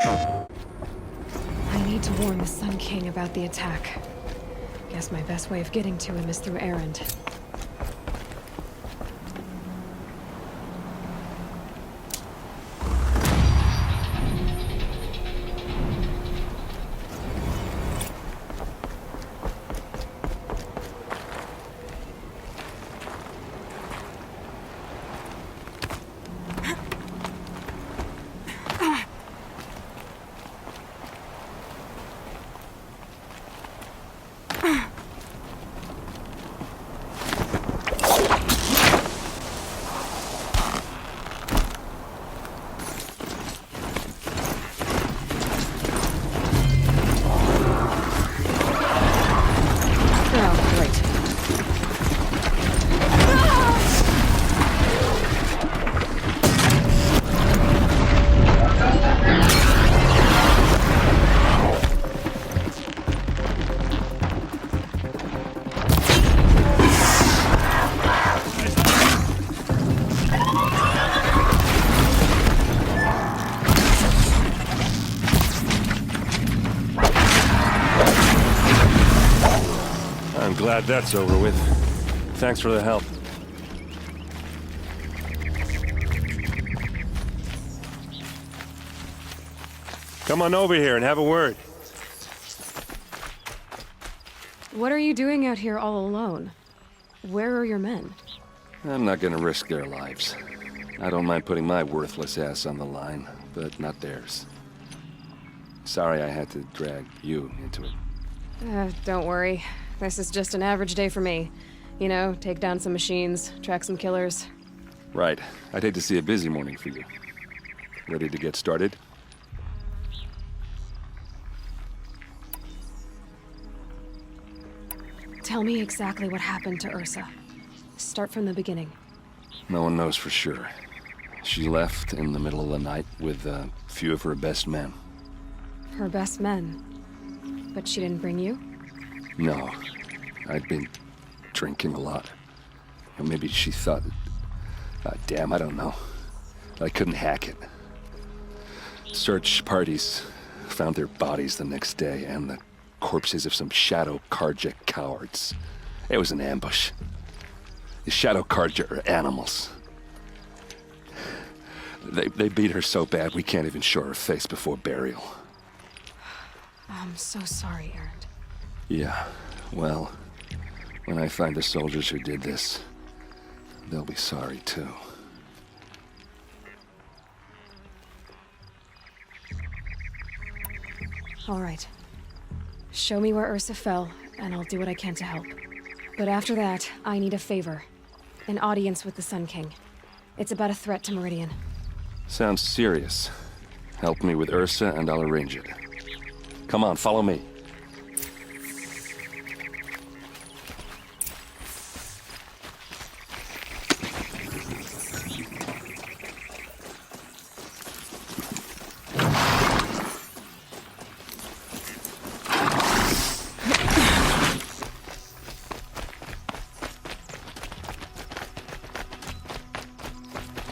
I need to warn the Sun King about the attack. Guess my best way of getting to him is through Erend. Glad that's over with. Thanks for the help. Come on over here and have a word. What are you doing out here all alone? Where are your men? I'm not gonna risk their lives. I don't mind putting my worthless ass on the line, but not theirs. Sorry I had to drag you into it. Don't worry. This is just an average day for me. You know, take down some machines, track some killers. Right. I'd hate to see a busy morning for you. Ready to get started? Tell me exactly what happened to Ursa. Start from the beginning. No one knows for sure. She left in the middle of the night with a few of her best men. Her best men? But she didn't bring you? No. I'd been drinking a lot. Or maybe she thought... damn, I don't know. I couldn't hack it. Search parties found their bodies the next day and the corpses of some Shadow Karja cowards. It was an ambush. The Shadow Karja are animals. They beat her so bad we can't even show her face before burial. I'm so sorry, Erend. Yeah, well, when I find the soldiers who did this, they'll be sorry too. All right. Show me where Ursa fell, and I'll do what I can to help. But after that, I need a favor. An audience with the Sun King. It's about a threat to Meridian. Sounds serious. Help me with Ursa and I'll arrange it. Come on, follow me.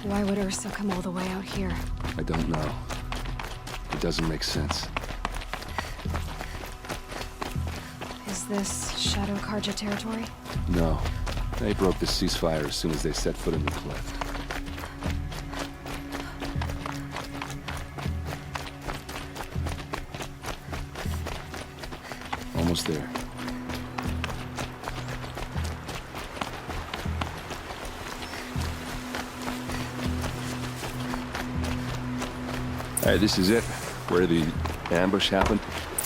Why would Ursa come all the way out here? I don't know. It doesn't make sense. Is this Shadow Karja territory? No. They broke the ceasefire as soon as they set foot in the cleft. Almost there. Alright, this is it, where the ambush happened.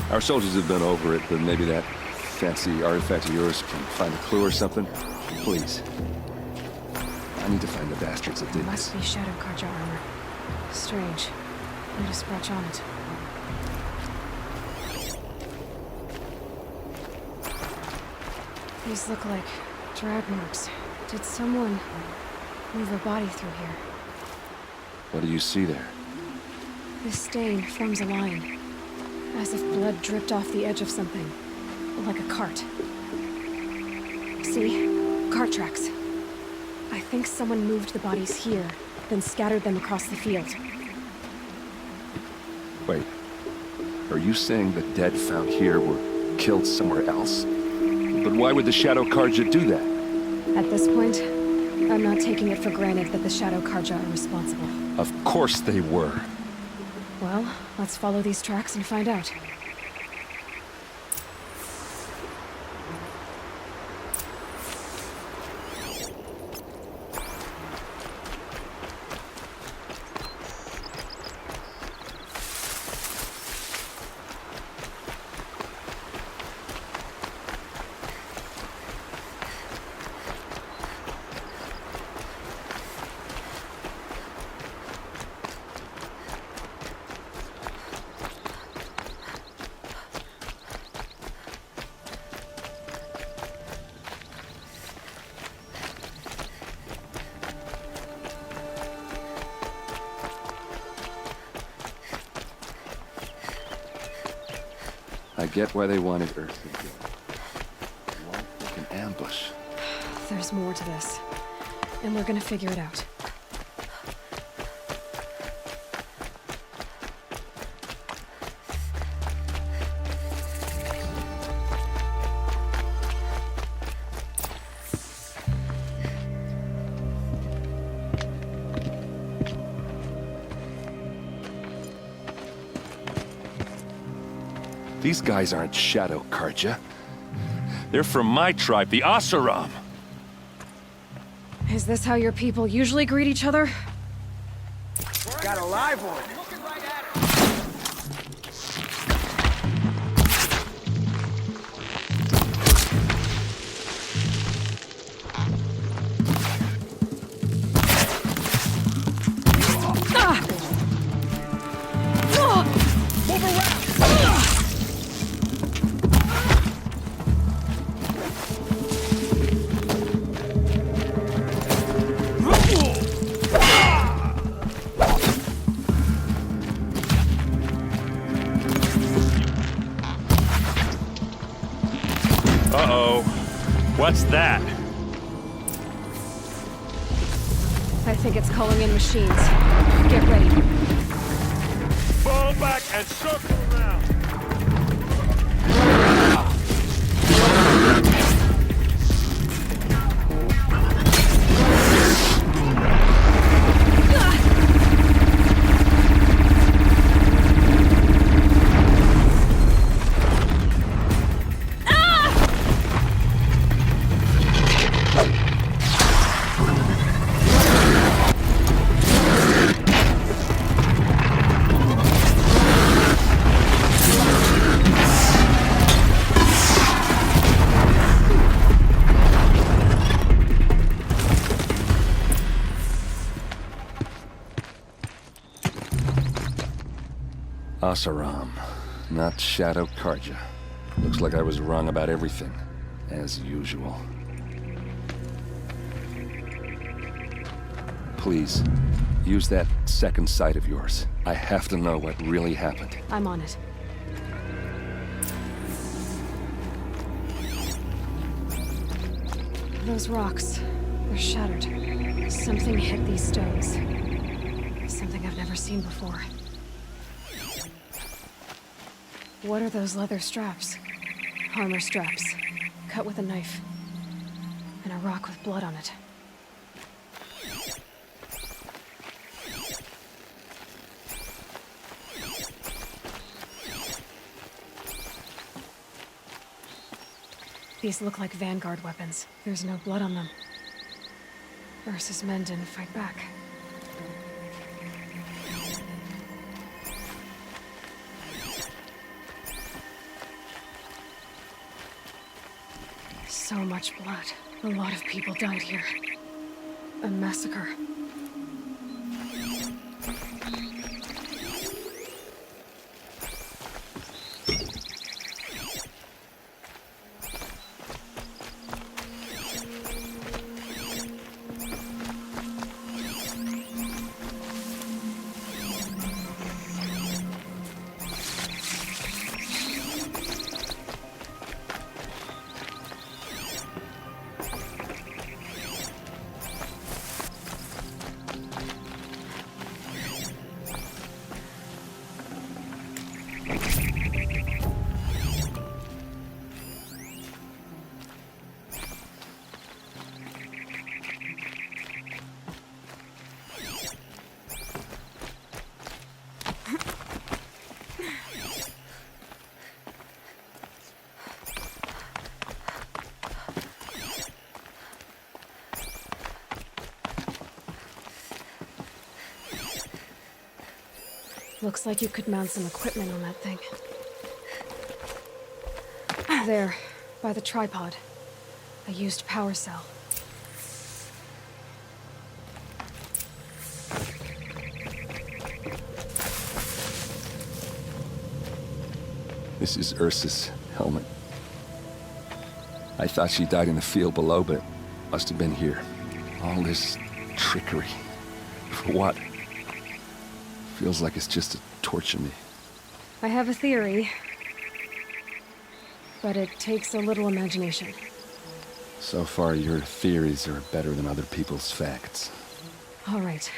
Our soldiers have been over it, but maybe that fancy artifact of yours can find a clue or something. Please. I need to find the bastards that did It this. must be Shadow Karja armor. Strange. Need to scratch on it. These look like drag marks. Did someone move a body through here? What do you see there? This stain forms a line, as if blood dripped off the edge of something, like a cart. See? Cart tracks. I think someone moved the bodies here, then scattered them across the field. Wait, are you saying the dead found here were killed somewhere else? But why would the Shadow Karja do that? At this point, I'm not taking it for granted that the Shadow Karja are responsible. Of course they were. Well, let's follow these tracks and find out. I get why they wanted Earth again. Like an ambush. There's more to this, and we're gonna figure it out. These guys aren't Shadow Karja. They're from my tribe, the Asaram. Is this how your people usually greet each other? Got a live one. Uh-oh. What's that? I think it's calling in machines. Get ready. Fall back and circle around. Asaram, not Shadow Karja. Looks like I was wrong about everything, as usual. Please, use that second sight of yours. I have to know what really happened. I'm on it. Those rocks, they're shattered. Something hit these stones. Something I've never seen before. What are those leather straps? Armor straps, cut with a knife. And a rock with blood on it. These look like vanguard weapons. There's no blood on them. Ursa's men didn't fight back. So much blood. A lot of people died here. A massacre. Looks like you could mount some equipment on that thing. There, by the tripod. A used power cell. This is Ursa's helmet. I thought she died in the field below, but must have been here. All this trickery. For what? Feels like it's just to torture me. I have a theory, but it takes a little imagination. So far, your theories are better than other people's facts. All right.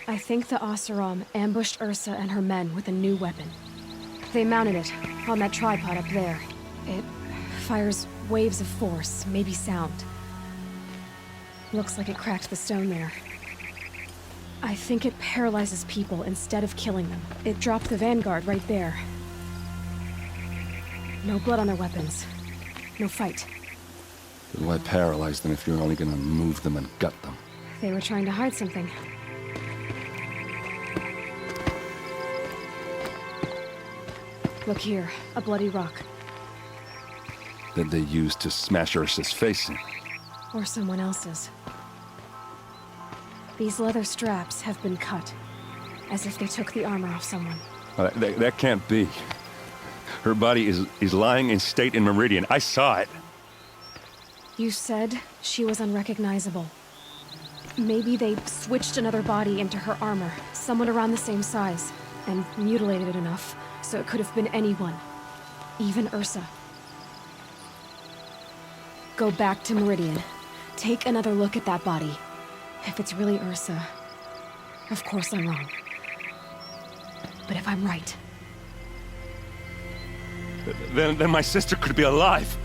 I think the Oseram ambushed Ursa and her men with a new weapon. They mounted it on that tripod up there. It fires waves of force, maybe sound. Looks like it cracked the stone there. I think it paralyzes people instead of killing them. It dropped the vanguard right there. No blood on their weapons. No fight. Then why paralyze them if you're only gonna move them and gut them? They were trying to hide something. Look here, a bloody rock. That they used to smash Ursa's face in. Or someone else's. These leather straps have been cut, as if they took the armor off someone. That can't be. Her body is lying in state in Meridian. I saw it. You said she was unrecognizable. Maybe they switched another body into her armor, someone around the same size, and mutilated it enough so it could have been anyone, even Ursa. Go back to Meridian. Take another look at that body. If it's really Ursa, of course I'm wrong. But if I'm right... Then my sister could be alive.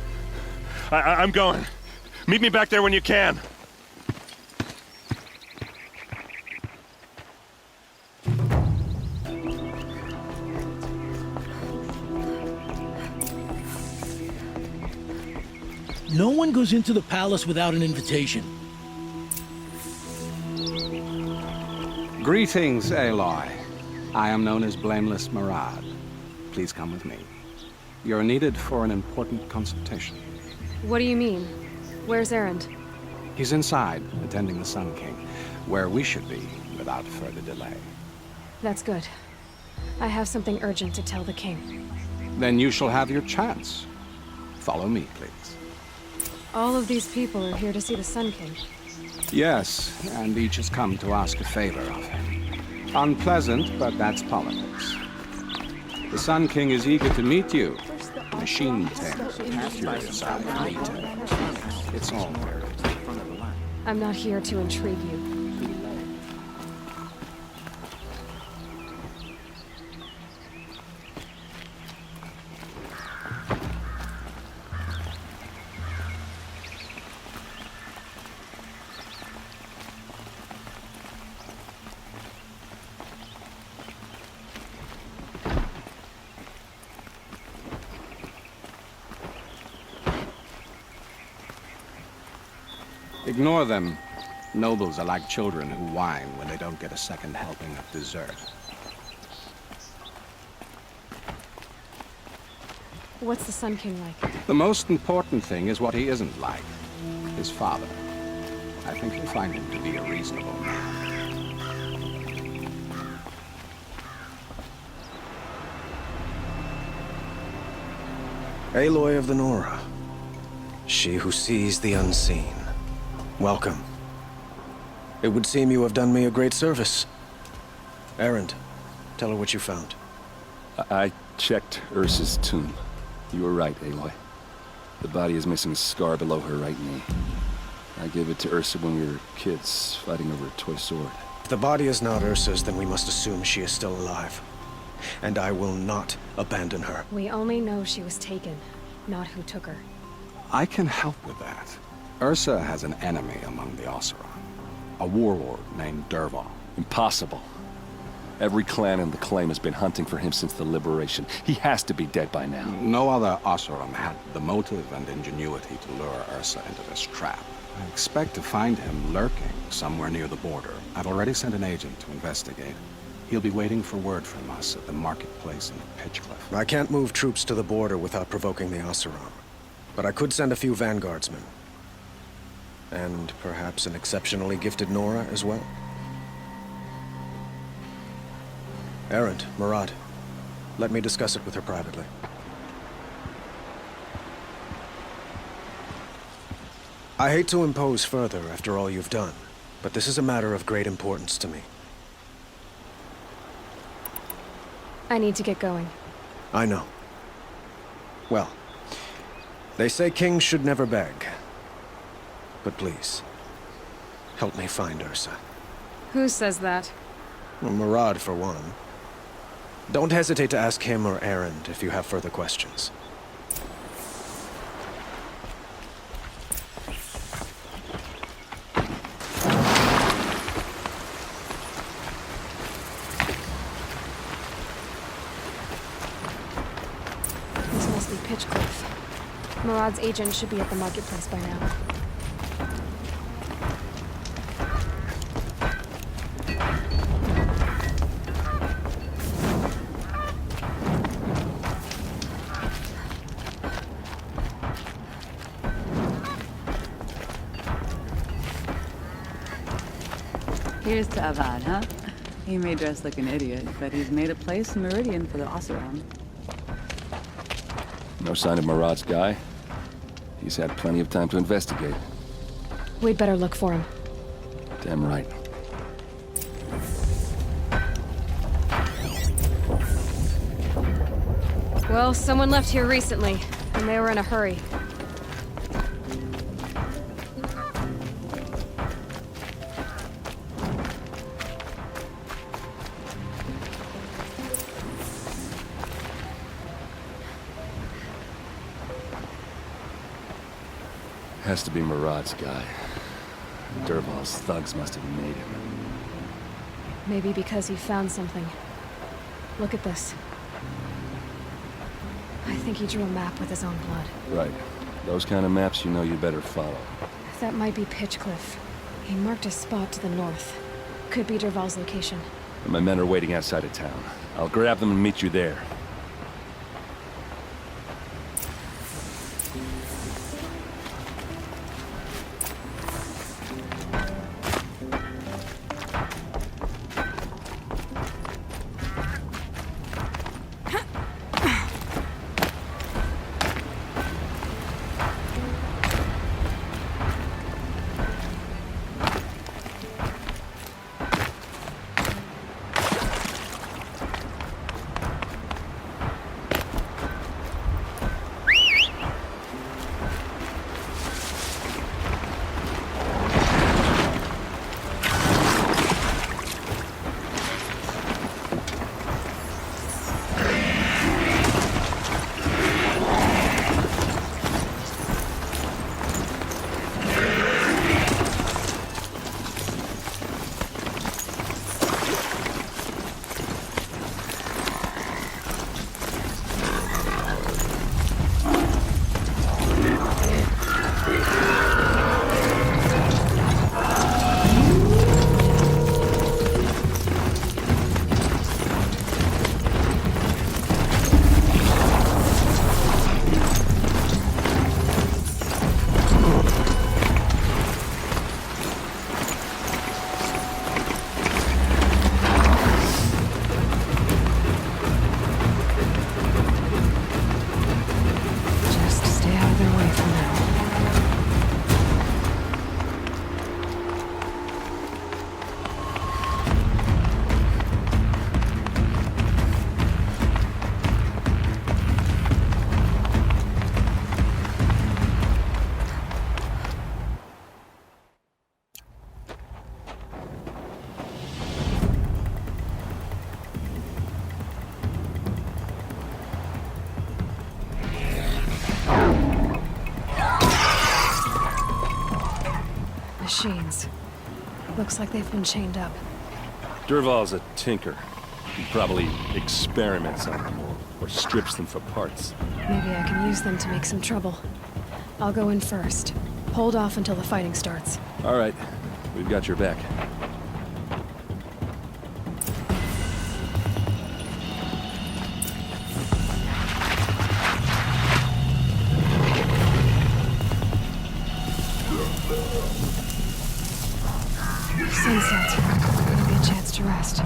I'm going. Meet me back there when you can. No one goes into the palace without an invitation. Greetings, Aloy. I am known as Blameless Marad. Please come with me. You're needed for an important consultation. What do you mean? Where's Erend? He's inside, attending the Sun King, where we should be without further delay. That's good. I have something urgent to tell the king. Then you shall have your chance. Follow me, please. All of these people are here to see the Sun King. Yes, and each has come to ask a favor of him. Unpleasant, but that's politics. The Sun King is eager to meet you. Machine tales and curious eyed details. It's all very... I'm not here to intrigue you. Ignore them. Nobles are like children who whine when they don't get a second helping of dessert. What's the Sun King like? The most important thing is what he isn't like. His father. I think you'll find him to be a reasonable man. Aloy of the Nora. She who sees the unseen. Welcome. It would seem you have done me a great service. Erend, tell her what you found. I checked Ursa's tomb. You were right, Aloy. The body is missing a scar below her right knee. I gave it to Ursa when we were kids, fighting over a toy sword. If the body is not Ursa's, then we must assume she is still alive. and I will not abandon her. We only know she was taken, not who took her. I can help with that. Ursa has an enemy among the Oseram. A warlord named Dervahl. Impossible. Every clan in the claim has been hunting for him since the liberation. He has to be dead by now. No other Oseram had the motive and ingenuity to lure Ursa into this trap. I expect to find him lurking somewhere near the border. I've already sent an agent to investigate. He'll be waiting for word from us at the marketplace in Pitchcliff. I can't move troops to the border without provoking the Oseram. But I could send a few vanguardsmen. And perhaps an exceptionally gifted Nora as well. Erend, Murad, let me discuss it with her privately. I hate to impose further after all you've done, but this is a matter of great importance to me. I need to get going. I know. Well, they say kings should never beg. But please, help me find Ursa. Who says that? Well, Murad, for one. Don't hesitate to ask him or Erend if you have further questions. This must be Pitchcliff. Murad's agent should be at the marketplace by now. Here's to Avad, huh? He may dress like an idiot, but he's made a place in Meridian for the Oseram. No sign of Murad's guy. He's had plenty of time to investigate. We'd better look for him. Damn right. Well, someone left here recently, and they were in a hurry. Has to be Murad's guy. Dervahl's thugs must have made him. Maybe because he found something. Look at this. I think he drew a map with his own blood. Right. Those kind of maps you know you better follow. That might be Pitchcliff. He marked a spot to the north. Could be Dervahl's location. My men are waiting outside of town. I'll grab them and meet you there. machines. Looks like they've been chained up. Durval's a tinker. He probably experiments on them or strips them for parts. Maybe I can use them to make some trouble. I'll go in first. Hold off until the fighting starts. All right, we've got your back. Sunset. Gonna be a chance to rest.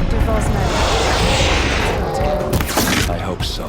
Durval's men. I hope so.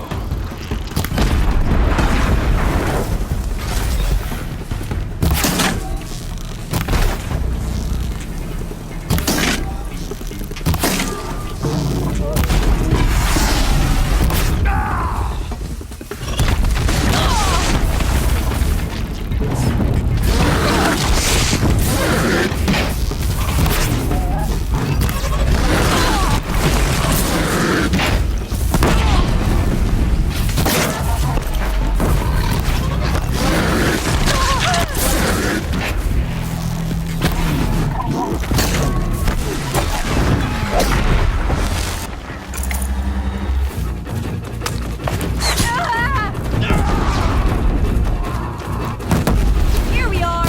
Here we are!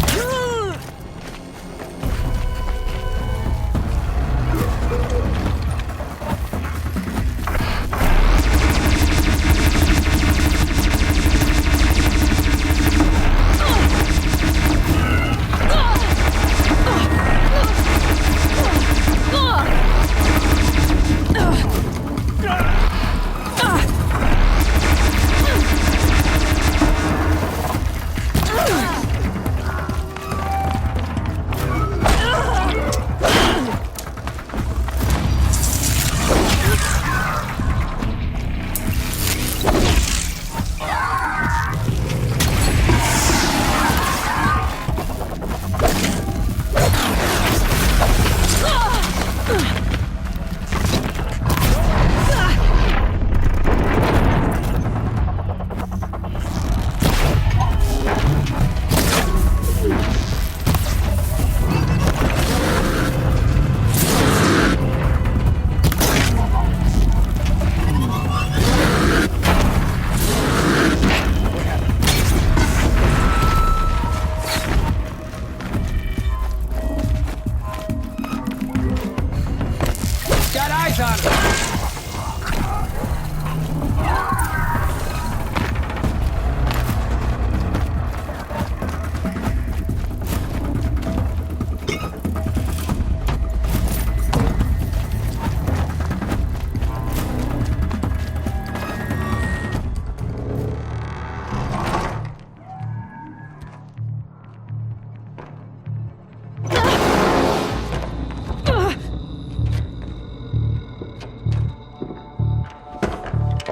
Got eyes on him!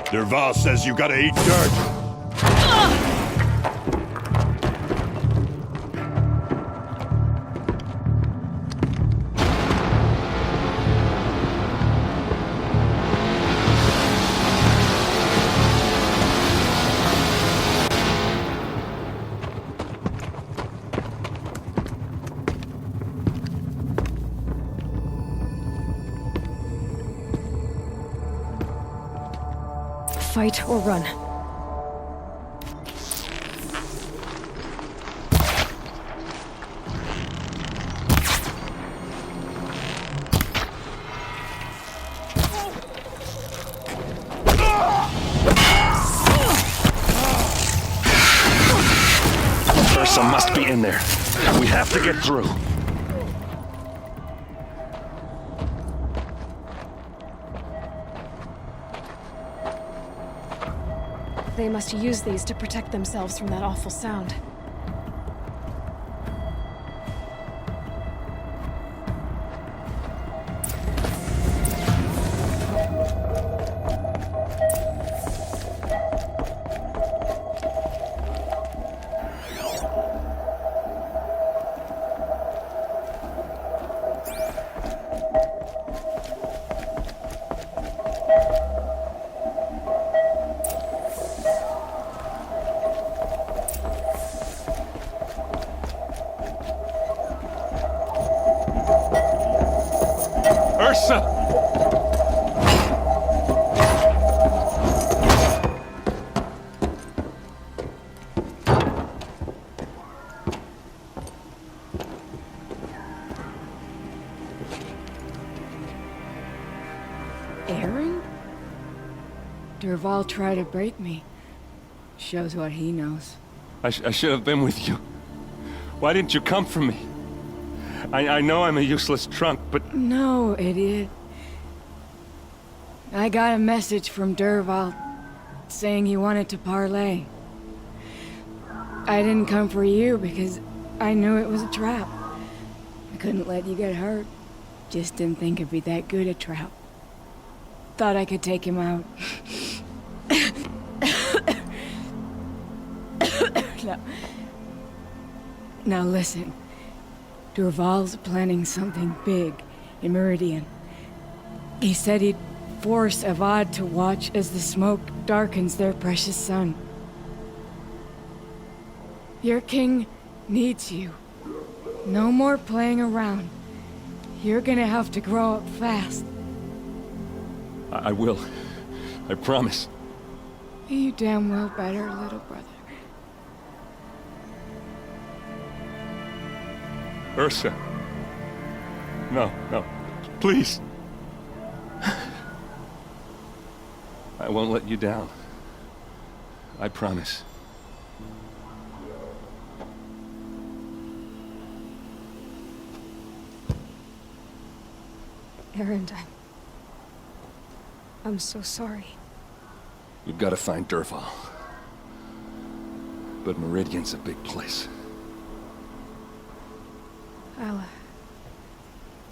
Durval says you gotta eat dirt. Fight or run. Ursa must be in there. We have to get through. They must use these to protect themselves from that awful sound. Ursa! Aaron? Durval tried to break me. Shows what he knows. I should have been with you. Why didn't you come for me? I know I'm a useless trunk, but... No, idiot. I got a message from Durval saying he wanted to parlay. I didn't come for you because I knew it was a trap. I couldn't let you get hurt. Just didn't think it'd be that good a trap. Thought I could take him out. Now listen. Durval's planning something big in Meridian. He said he'd force Avad to watch as the smoke darkens their precious sun. Your king needs you. No more playing around. You're gonna have to grow up fast. I will. I promise. You damn well better, little brother. Ursa. No, no. Please. I won't let you down. I promise. Aaron, I'm so sorry. We've got to find Durval. But Meridian's a big place.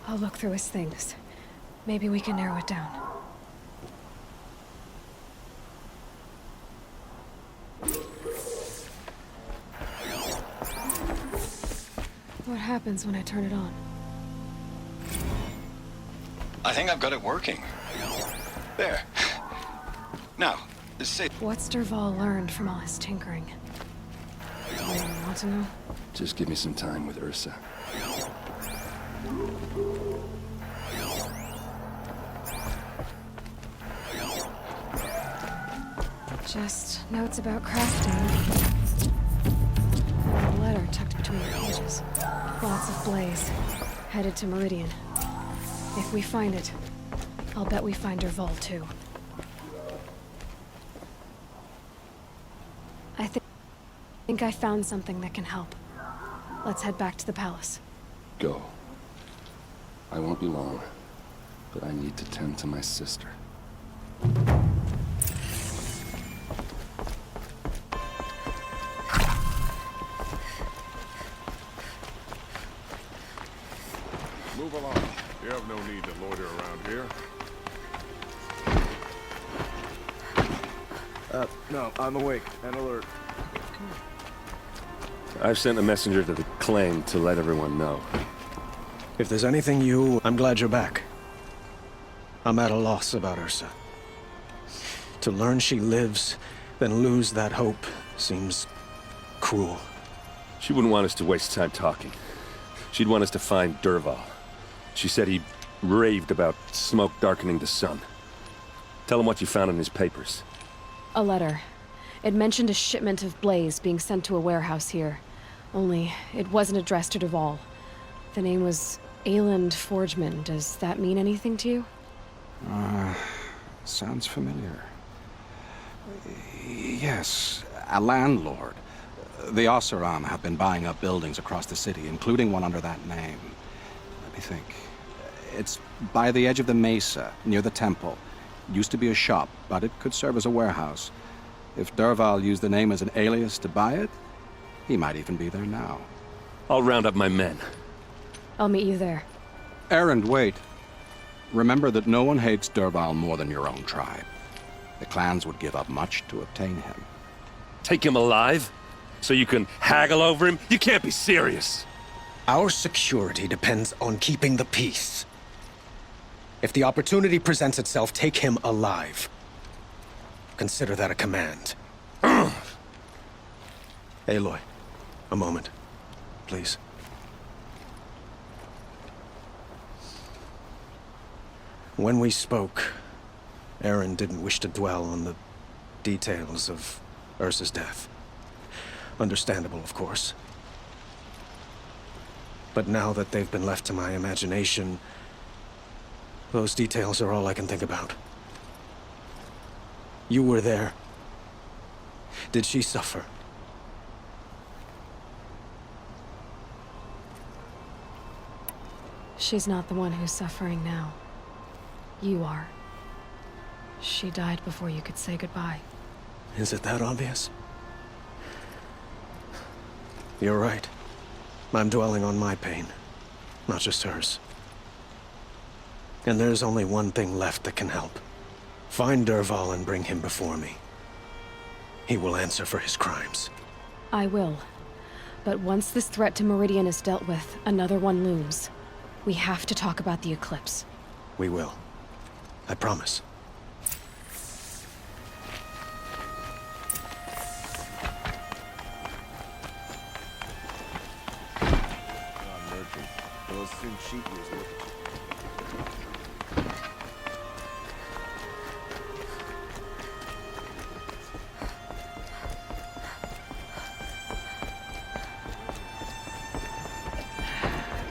I'll look through his things. Maybe we can narrow it down. What happens when I turn it on? I think I've got it working. There. Now, say... What's Durval learned from all his tinkering? Do you even want to know? Just give me some time with Ursa. Just notes about crafting. And a letter tucked between the pages. Lots of blaze. Headed to Meridian. If we find it, I'll bet we find Durval too. I think I found something that can help. Let's head back to the palace. Go. I won't be long, but I need to tend to my sister. Move along. You have no need to loiter around here. No, I'm awake and alert. I've sent a messenger to the claim to let everyone know. If there's anything I'm glad you're back. I'm at a loss about Ursa. To learn she lives, then lose that hope, seems cruel. She wouldn't want us to waste time talking. She'd want us to find Durval. She said he raved about smoke darkening the sun. Tell him what you found in his papers. A letter. It mentioned a shipment of blaze being sent to a warehouse here. Only, it wasn't addressed to Durval. The name was Ayland Forgeman. Does that mean anything to you? Sounds familiar. Yes, a landlord. The Oseram have been buying up buildings across the city, including one under that name. Let me think. It's by the edge of the mesa, near the temple. Used to be a shop, but it could serve as a warehouse. If Durval used the name as an alias to buy it, he might even be there now. I'll round up my men. I'll meet you there. Aaron, wait. Remember that no one hates Durval more than your own tribe. The clans would give up much to obtain him. Take him alive? So you can haggle over him? You can't be serious. Our security depends on keeping the peace. If the opportunity presents itself, take him alive. Consider that a command. Aloy, a moment, please. When we spoke, Aaron didn't wish to dwell on the details of Ursa's death. Understandable, of course. But now that they've been left to my imagination, those details are all I can think about. You were there. Did she suffer? She's not the one who's suffering now. You are. She died before you could say goodbye. Is it that obvious? You're right. I'm dwelling on my pain, not just hers. And there's only one thing left that can help. Find Dervahl and bring him before me. He will answer for his crimes. I will. But once this threat to Meridian is dealt with, another one looms. We have to talk about the eclipse. We will. I promise. Merchant. Those thin sheet music.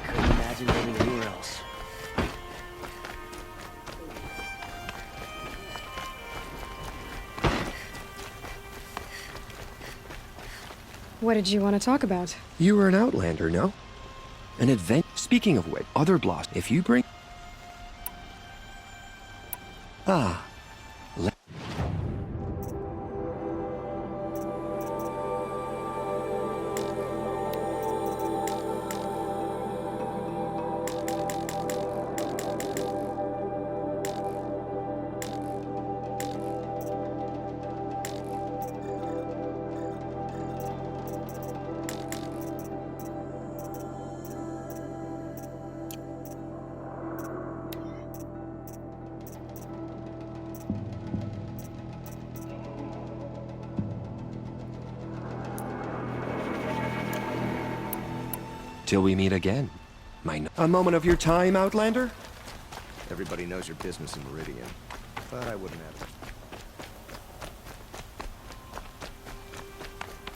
Couldn't imagine living anywhere else. What did you want to talk about? You were an outlander, no? An advent. Speaking of which, other blast. If you bring. Ah. Till we meet again. A moment of your time, Outlander? Everybody knows your business in Meridian, but I wouldn't have it.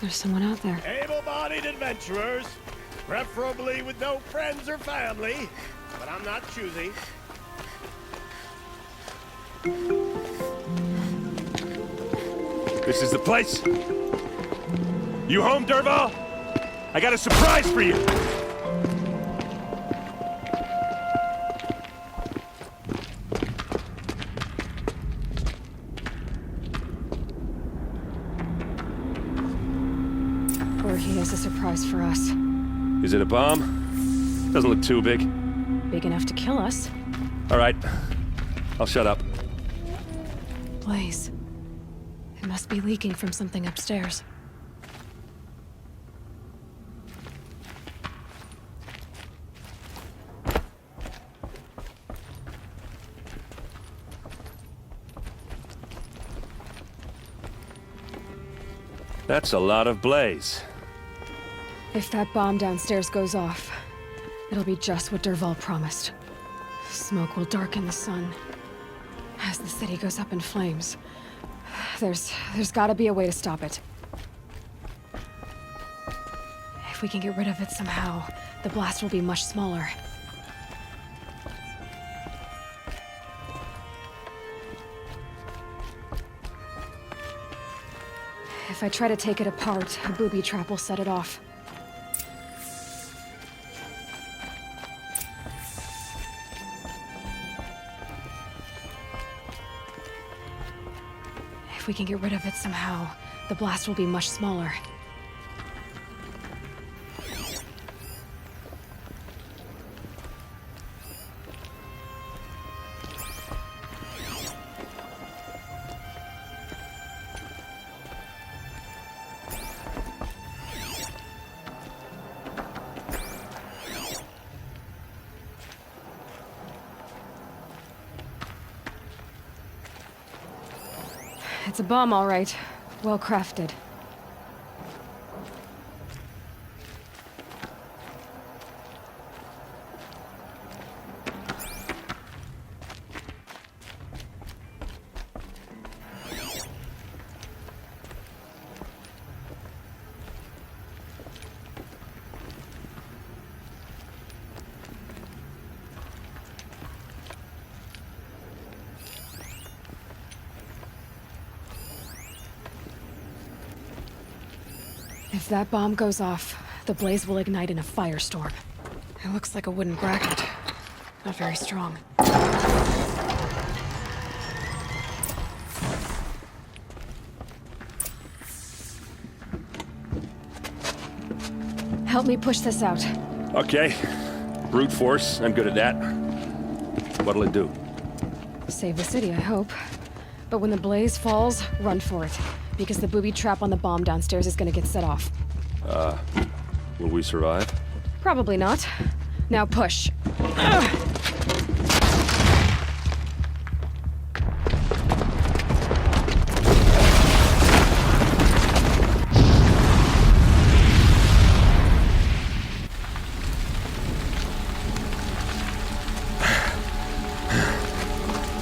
There's someone out there. Able-bodied adventurers, preferably with no friends or family, but I'm not choosy. This is the place. You home, Dervahl? I got a surprise for you. Or he has a surprise for us. Is it a bomb? Doesn't look too big. Big enough to kill us. All right. I'll shut up. Blaze. It must be leaking from something upstairs. That's a lot of blaze. If that bomb downstairs goes off, it'll be just what Dervahl promised. Smoke will darken the sun. As the city goes up in flames, there's gotta be a way to stop it. If we can get rid of it somehow, the blast will be much smaller. If I try to take it apart, a booby trap will set it off. If we can get rid of it somehow, the blast will be much smaller. It's a bomb, all right. Well crafted. If that bomb goes off, the blaze will ignite in a firestorm. It looks like a wooden bracket. Not very strong. Help me push this out. Okay. Brute force, I'm good at that. What'll it do? Save the city, I hope. But when the blaze falls, run for it. Because the booby trap on the bomb downstairs is gonna get set off. Will we survive? Probably not. Now push.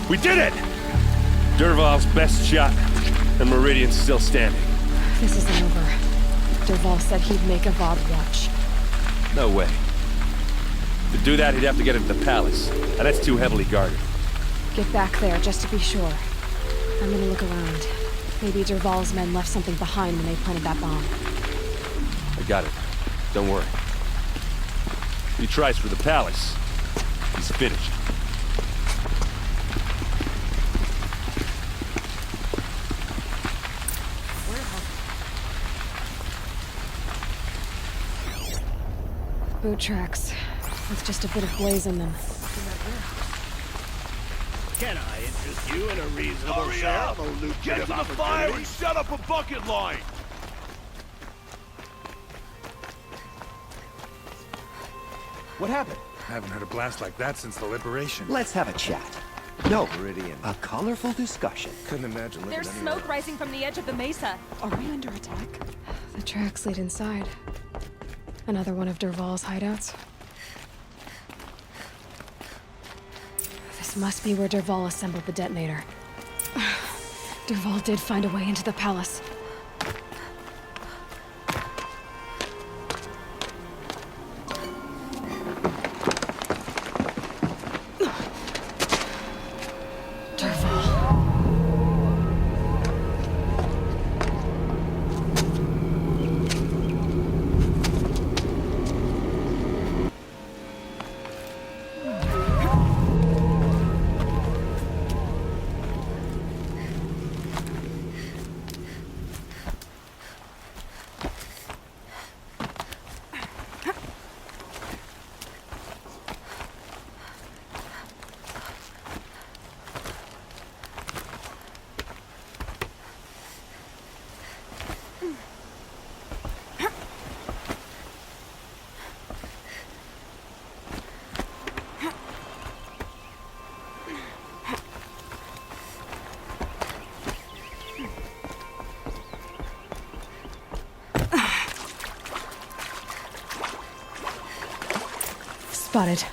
We did it! Dervahl's best shot, and Meridian's still standing. This isn't over. Dervahl said he'd make Avad watch. No way. To do that, he'd have to get into the palace, and that's too heavily guarded. Get back there, just to be sure. I'm gonna look around. Maybe Dervahl's men left something behind when they planted that bomb. I got it. Don't worry. If he tries for the palace, he's finished. Boot tracks, with just a bit of blaze in them. Can I interest you in a reasonable share of a lucrative Get to the fire and set up a bucket line! What happened? I haven't heard a blast like that since the liberation. Let's have a chat. No, Meridian. a colorful discussion. Couldn't imagine living There's anywhere smoke rising from the edge of the mesa. Are we under attack? The tracks lead inside. Another one of Dervahl's hideouts. This must be where Dervahl assembled the detonator. Dervahl did find a way into the palace. Spotted.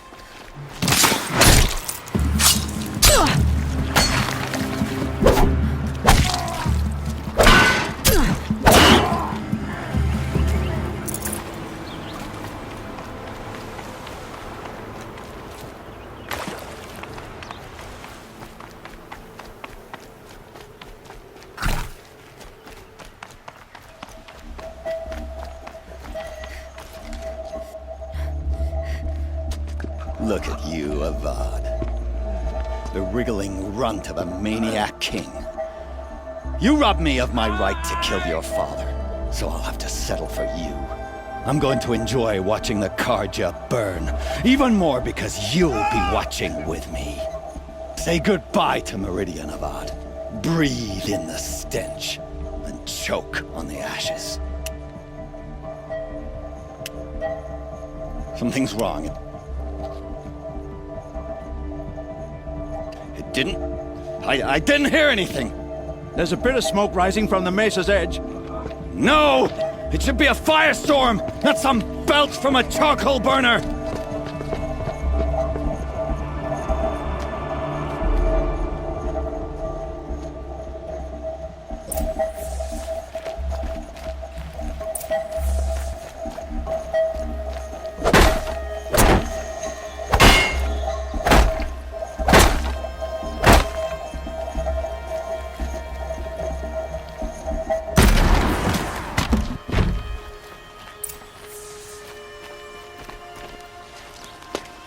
Look at you, Avad. The wriggling runt of a maniac king. You robbed me of my right to kill your father, so I'll have to settle for you. I'm going to enjoy watching the Karja burn, even more because you'll be watching with me. Say goodbye to Meridian, Avad. Breathe in the stench, and choke on the ashes. Something's wrong. It didn't... I didn't hear anything. There's a bit of smoke rising from the mesa's edge. No! It should be a firestorm, not some belch from a charcoal burner!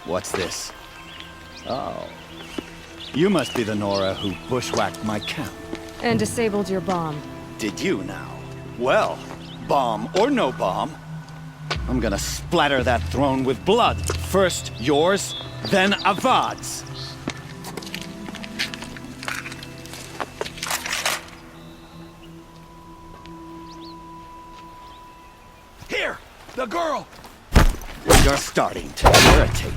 What's this? Oh. You must be the Nora who bushwhacked my camp. And disabled your bomb. Did you now? Well, bomb or no bomb, I'm gonna splatter that throne with blood. First yours, then Avad's. Here! The girl! You're starting to irritate.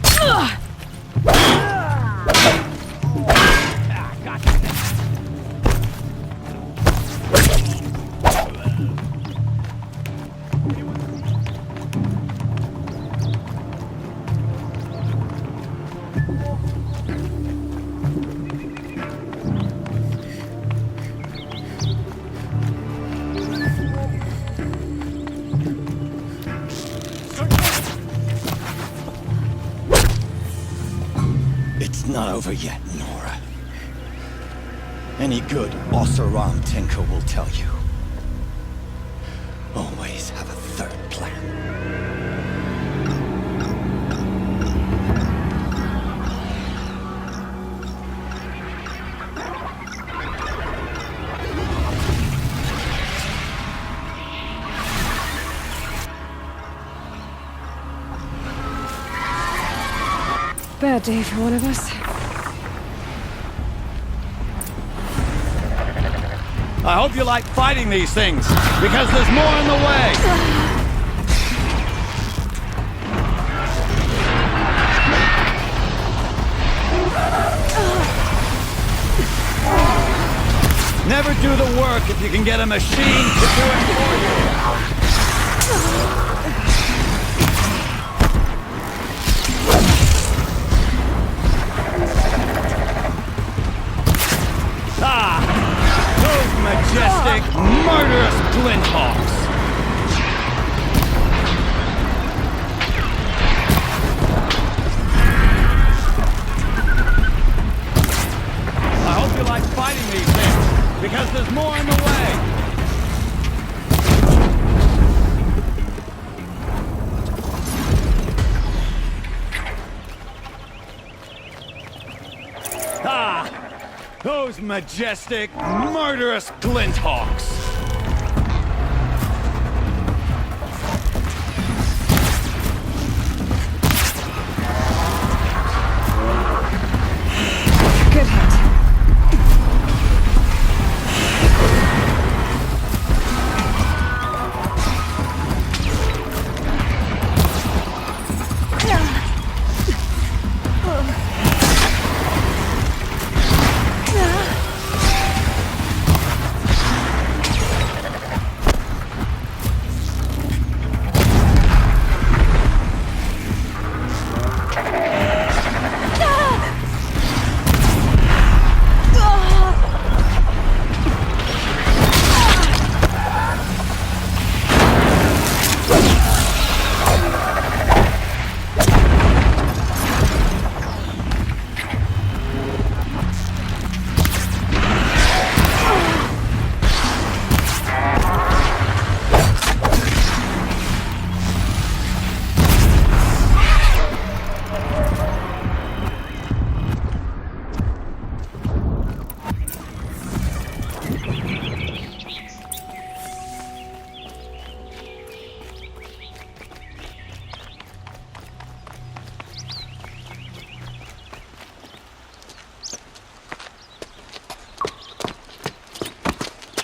It's not over yet, Nora. Any good Oseram Tinker will tell you. Always have a third plan. Bad day for one of us. I hope you like fighting these things, because there's more in the way. Never do the work if you can get a machine to do it for you. Majestic, murderous Glinthawks! I hope you like fighting these things, because there's more in the way! Those majestic, murderous Glinthawks! Good hit.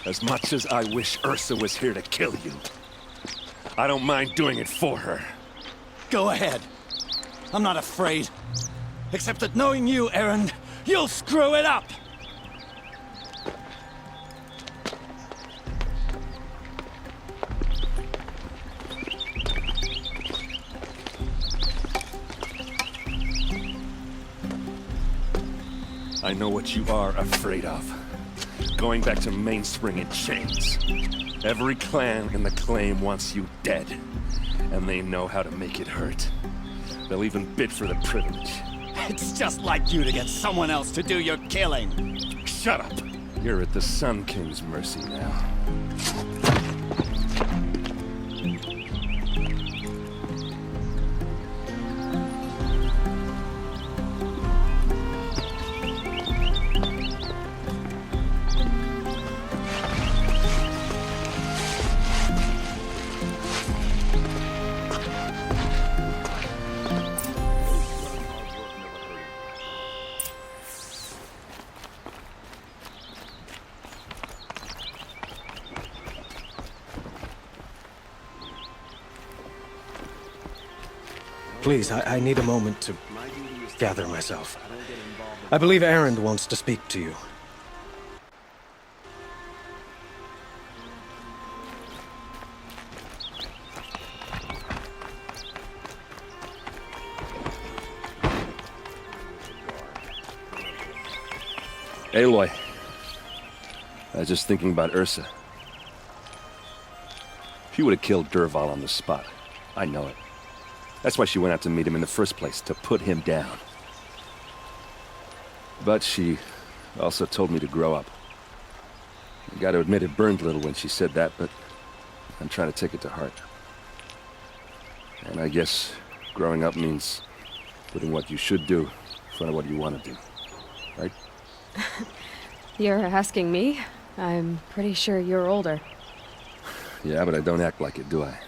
As much as I wish Ursa was here to kill you, I don't mind doing it for her. Go ahead. I'm not afraid. Except that knowing you, Aaron, you'll screw it up! I know what you are afraid of. Going back to Mainspring in chains. Every clan in the claim wants you dead. And they know how to make it hurt. They'll even bid for the privilege. It's just like you to get someone else to do your killing. Shut up! You're at the Sun King's mercy now. Please, I need a moment to gather myself. I believe Erend wants to speak to you. Aloy, I was just thinking about Ursa. She would have killed Dervahl on the spot. I know it. That's why she went out to meet him in the first place, to put him down. But she also told me to grow up. I gotta admit it burned a little when she said that, but I'm trying to take it to heart. And I guess growing up means putting what you should do in front of what you want to do. Right? You're asking me? I'm pretty sure you're older. Yeah, but I don't act like it, do I?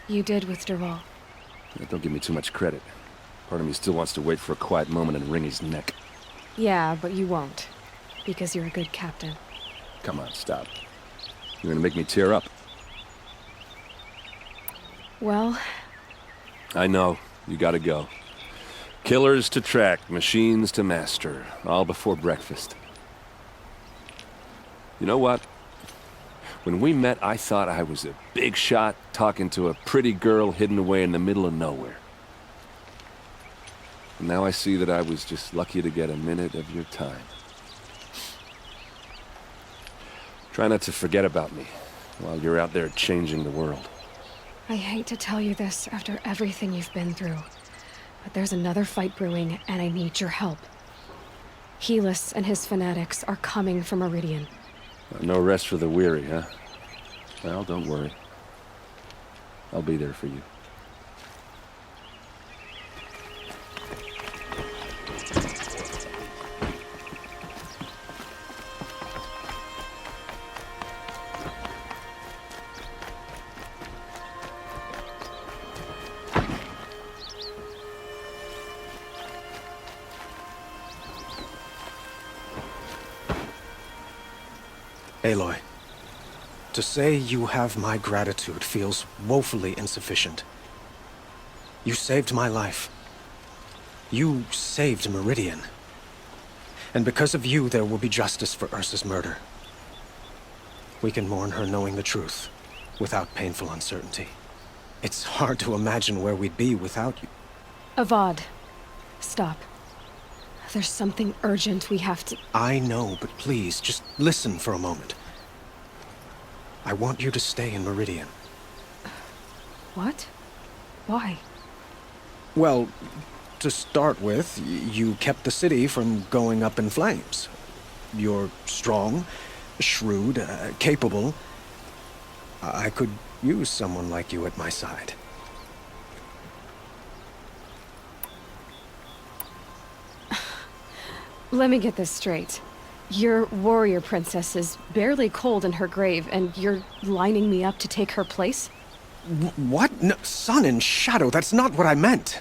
You did with Dervahl. Don't give me too much credit. Part of me still wants to wait for a quiet moment and wring his neck. Yeah, but you won't. Because you're a good captain. Come on, stop. You're gonna make me tear up. Well... I know. You gotta go. Killers to track, machines to master. All before breakfast. You know what? When we met, I thought I was a big shot talking to a pretty girl hidden away in the middle of nowhere. And now I see that I was just lucky to get a minute of your time. Try not to forget about me while you're out there changing the world. I hate to tell you this after everything you've been through, but there's another fight brewing, and I need your help. Helis and his fanatics are coming for Meridian. No rest for the weary, huh? Well, don't worry. I'll be there for you. Aloy, to say you have my gratitude feels woefully insufficient. You saved my life. You saved Meridian. And because of you, there will be justice for Ursa's murder. We can mourn her knowing the truth, without painful uncertainty. It's hard to imagine where we'd be without you. Avad, stop. There's something urgent we have to... I know, but please, just listen for a moment. I want you to stay in Meridian. What? Why? Well, to start with, you kept the city from going up in flames. You're strong, shrewd, capable. I could use someone like you at my side. Let me get this straight. Your warrior princess is barely cold in her grave, and you're lining me up to take her place? What? No, sun and shadow, that's not what I meant.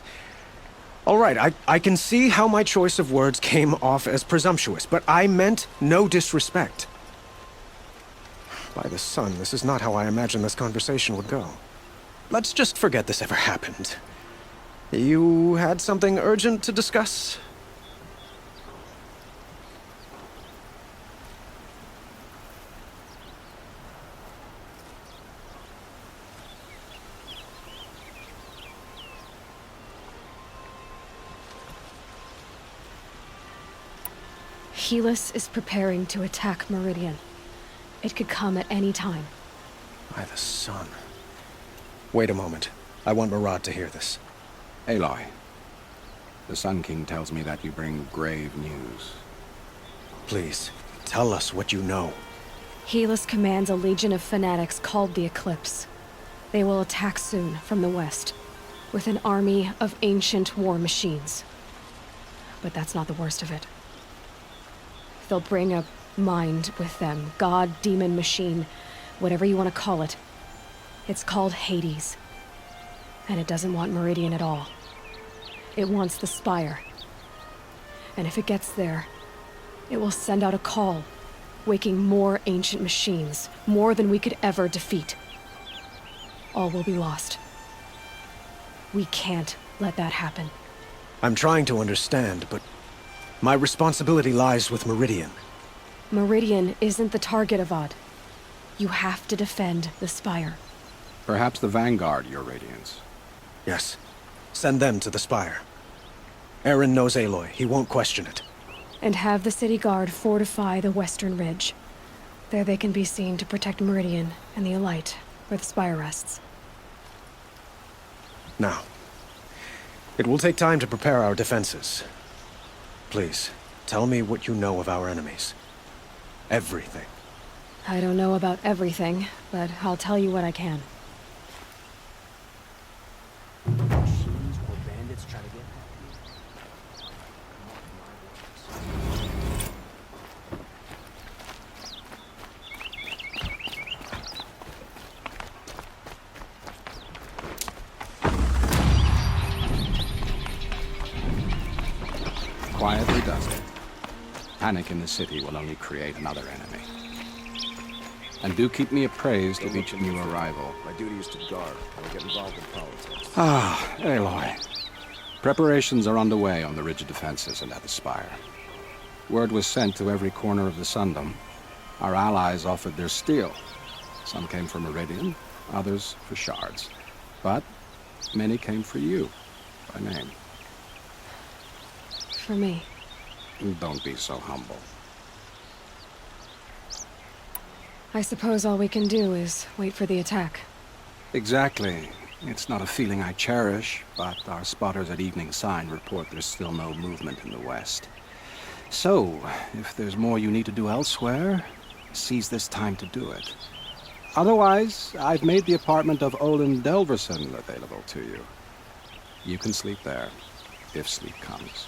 All right, I can see how my choice of words came off as presumptuous, but I meant no disrespect. By the sun, this is not how I imagined this conversation would go. Let's just forget this ever happened. You had something urgent to discuss? Helis is preparing to attack Meridian. It could come at any time. By the sun. Wait a moment. I want Murad to hear this. Aloy, the Sun King tells me that you bring grave news. Please, tell us what you know. Helis commands a legion of fanatics called the Eclipse. They will attack soon from the west, with an army of ancient war machines. But that's not the worst of it. They'll bring a mind with them, god, demon, machine, whatever you want to call it. It's called Hades. And it doesn't want Meridian at all. It wants the Spire. And if it gets there, it will send out a call, waking more ancient machines, more than we could ever defeat. All will be lost. We can't let that happen. I'm trying to understand, but my responsibility lies with Meridian. Meridian isn't the target, Avad. You have to defend the Spire. Perhaps the Vanguard, Your Radiance. Yes. Send them to the Spire. Aaron knows Aloy. He won't question it. And have the city guard fortify the western ridge. There they can be seen to protect Meridian and the Elite, where the Spire rests. Now, it will take time to prepare our defenses. Please, tell me what you know of our enemies. Everything. I don't know about everything, but I'll tell you what I can. Machines or bandits try to get Quietly does it. Panic in the city will only create another enemy. And do keep me appraised of each new arrival. My duty is to guard. I don't get involved in politics. Ah, Aloy. Preparations are underway on the ridge defenses and at the Spire. Word was sent to every corner of the Sundom. Our allies offered their steel. Some came for Meridian, others for shards. But many came for you, by name. For me. Don't be so humble. I suppose all we can do is wait for the attack. Exactly. It's not a feeling I cherish, but our spotters at Evening Sign report there's still no movement in the west. So, if there's more you need to do elsewhere, seize this time to do it. Otherwise, I've made the apartment of Olin Delverson available to you. You can sleep there, if sleep comes.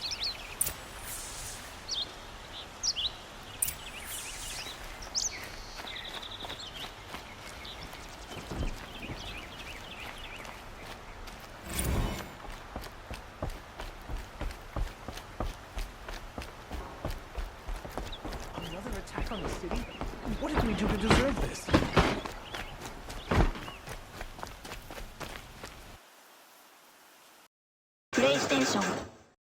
another attack on the city? What did we do to deserve this? PlayStation